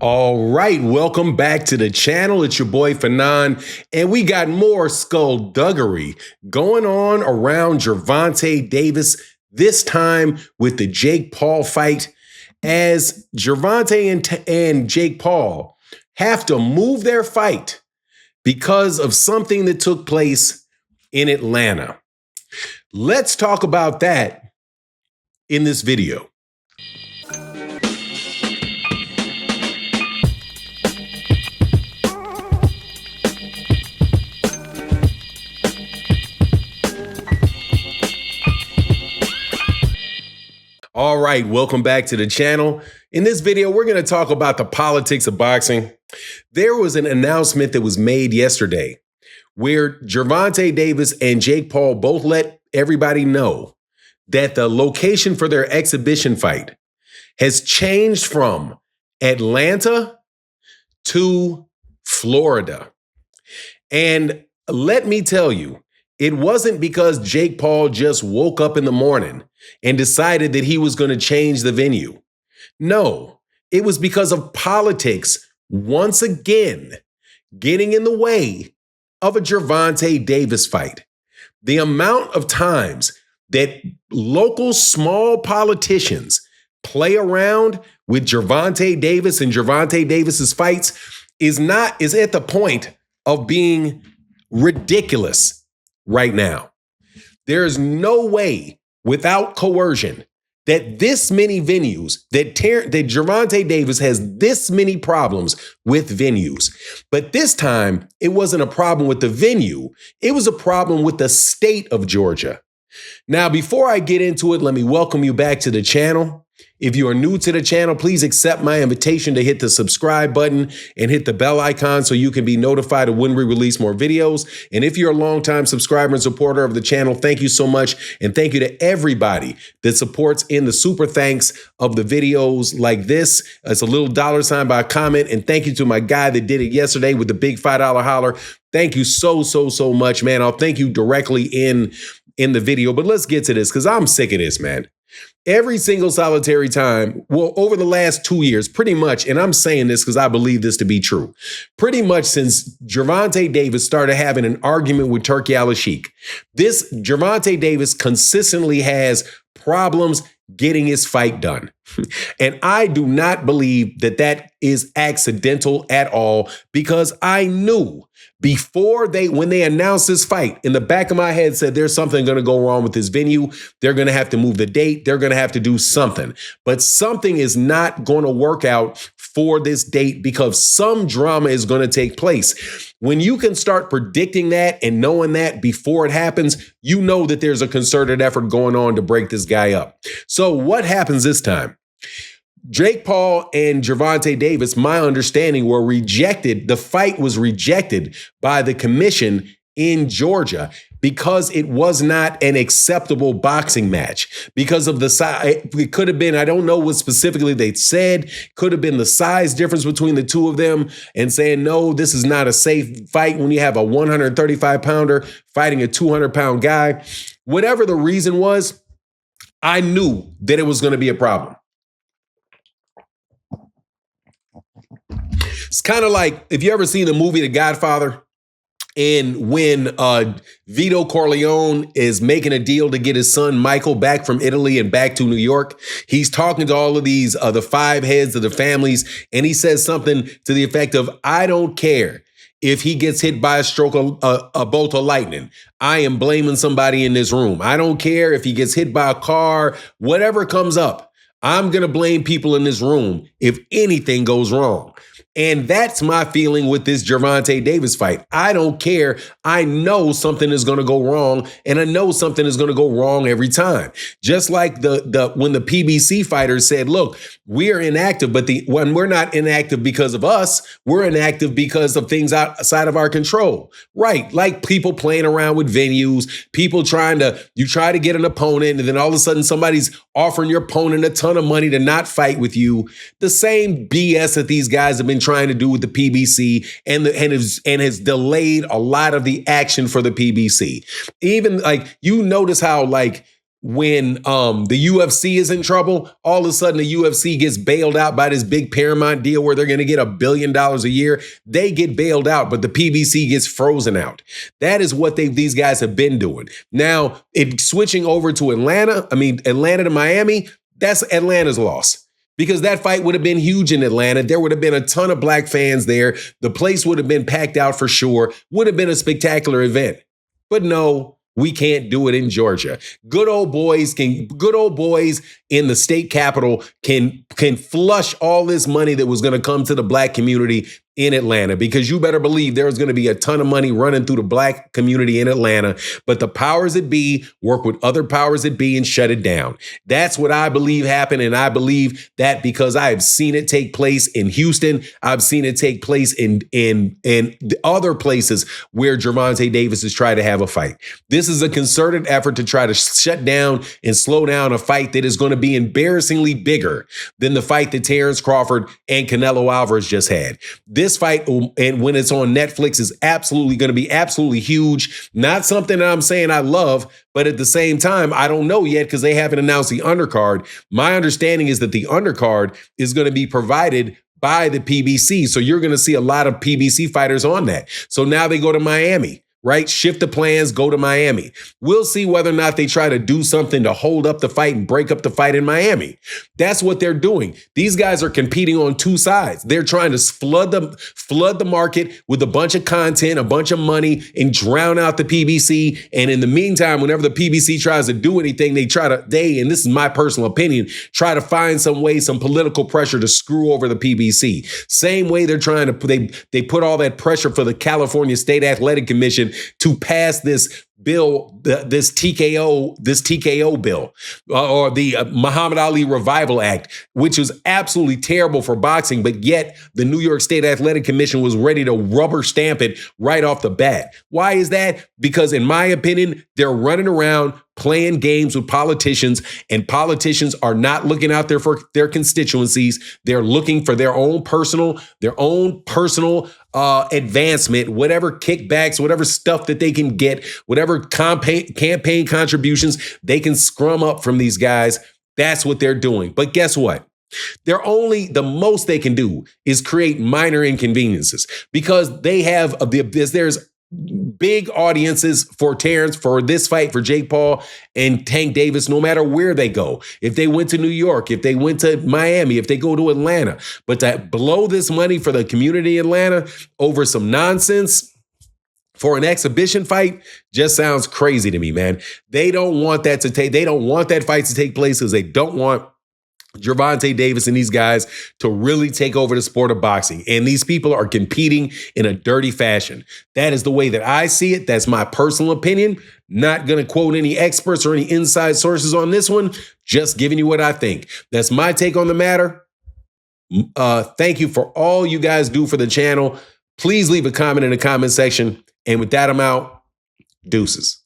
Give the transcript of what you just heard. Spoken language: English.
All right, welcome back to the channel. It's your boy Fanon, and we got more skullduggery going on around Gervonta Davis, this time with the Jake Paul fight, as Gervonta and Jake Paul have to move their fight because of something that took place in Atlanta. Let's talk about that in this video. All right, welcome back to the channel. In this video, we're going to talk about the politics of boxing. There was an announcement that was made yesterday where Gervonta Davis and Jake Paul both let everybody know that the location for their exhibition fight has changed from Atlanta to Florida. And let me tell you, it wasn't because Jake Paul just woke up in the morning and decided that he was going to change the venue. No, it was because of politics once again getting in the way of a Gervonta Davis fight. The amount of times that local small politicians play around with Gervonta Davis and Gervonta Davis's fights is at the point of being ridiculous right now. There is no way without coercion that this many venues, that Gervonta Davis has this many problems with venues. But this time, it wasn't a problem with the venue. It was a problem with the state of Georgia. Now, before I get into it, let me welcome you back to the channel. If you are new to the channel, please accept my invitation to hit the subscribe button and hit the bell icon so you can be notified of when we release more videos. And if you're a longtime subscriber and supporter of the channel, thank you so much. And thank you to everybody that supports in the super thanks of the videos like this. It's a little $ by a comment. And thank you to my guy that did it yesterday with the big $5 holler. Thank you so much, man. I'll thank you directly in the video. But let's get to this because I'm sick of this, man. Every single solitary time, well, over the last 2 years, pretty much, and I'm saying this because I believe this to be true, pretty much since Gervonta Davis started having an argument with Turki Al-Sheikh, this Gervonta Davis consistently has problems getting his fight done. And I do not believe that that is accidental at all, because I knew when they announced this fight, in the back of my head said there's something going to go wrong with this venue. They're going to have to move the date. They're going to have to do something. But something is not going to work out for this date because some drama is going to take place. When you can start predicting that and knowing that before it happens, you know that there's a concerted effort going on to break this guy up. So what happens this time? Jake Paul and Gervonta Davis, my understanding, were rejected. The fight was rejected by the commission in Georgia because it was not an acceptable boxing match. Because of the size, it could have been, I don't know what specifically they said, could have been the size difference between the two of them and saying, no, this is not a safe fight when you have a 135-pounder fighting a 200-pound guy. Whatever the reason was, I knew that it was going to be a problem. It's kind of like, if you ever seen the movie The Godfather, and when Vito Corleone is making a deal to get his son Michael back from Italy and back to New York, he's talking to all of these the five heads of the families, and he says something to the effect of, I don't care if he gets hit by a bolt of lightning. I am blaming somebody in this room. I don't care if he gets hit by a car, whatever comes up. I'm going to blame people in this room if anything goes wrong. And that's my feeling with this Gervonta Davis fight. I don't care. I know something is going to go wrong, and I know something is going to go wrong every time. Just like when the PBC fighters said, look, we are inactive, but when we're not inactive because of us, we're inactive because of things outside of our control. Right. Like people playing around with venues, people you try to get an opponent, and then all of a sudden somebody's offering your opponent a ton of money to not fight with you. The same BS that these guys have been trying to do with the PBC and has delayed a lot of the action for the PBC. Even like, you notice how like the UFC is in trouble, all of a sudden the UFC gets bailed out by this big Paramount deal where they're going to get $1 billion a year. They get bailed out, but the PBC gets frozen out. That is what these guys have been doing. Now, switching over to Atlanta to Miami, that's Atlanta's loss. Because that fight would have been huge in Atlanta. There would have been a ton of black fans there. The place would have been packed out for sure. Would have been a spectacular event. But no, we can't do it in Georgia. Good old boys in the state capital can flush all this money that was going to come to the black community in Atlanta, because you better believe there's going to be a ton of money running through the black community in Atlanta. But the powers that be work with other powers that be and shut it down. That's what I believe happened. And I believe that because I have seen it take place in Houston. I've seen it take place in the other places where Gervonta Davis has tried to have a fight. This is a concerted effort to try to shut down and slow down a fight that is going to be embarrassingly bigger than the fight that Terrence Crawford and Canelo Alvarez just had. This fight, and when it's on Netflix, is absolutely going to be absolutely huge. Not something that I'm saying I love, but at the same time, I don't know yet because they haven't announced the undercard. My understanding is that the undercard is going to be provided by the PBC. So you're going to see a lot of PBC fighters on that. So now they go to Miami. Right? Shift the plans, go to Miami. We'll see whether or not they try to do something to hold up the fight and break up the fight in Miami. That's what they're doing. These guys are competing on two sides. They're trying to flood the market with a bunch of content, a bunch of money, and drown out the PBC. And in the meantime, whenever the PBC tries to do anything, and this is my personal opinion, try to find some political pressure to screw over the PBC. Same way they're trying to, they put all that pressure for the California State Athletic Commission to pass this bill, this TKO bill, or the Muhammad Ali Revival Act, which was absolutely terrible for boxing, but yet the New York State Athletic Commission was ready to rubber stamp it right off the bat. Why is that? Because in my opinion, they're running around playing games with politicians, and politicians are not looking out there for their constituencies. They're looking for their own personal advancement, whatever kickbacks, whatever stuff that they can get, whatever campaign contributions they can scrum up from these guys. That's what they're doing. But guess what? The most they can do is create minor inconveniences, because there's big audiences for Terrence, for this fight, for Jake Paul and Tank Davis, no matter where they go. If they went to New York, if they went to Miami, if they go to Atlanta. But to blow this money for the community in Atlanta over some nonsense for an exhibition fight just sounds crazy to me, man. They don't want that fight to take place because they don't want Gervonta Davis and these guys to really take over the sport of boxing. And these people are competing in a dirty fashion. That is the way that I see it. That's my personal opinion. Not going to quote any experts or any inside sources on this one. Just giving you what I think. That's my take on the matter. Thank you for all you guys do for the channel. Please leave a comment in the comment section. And with that, I'm out. Deuces.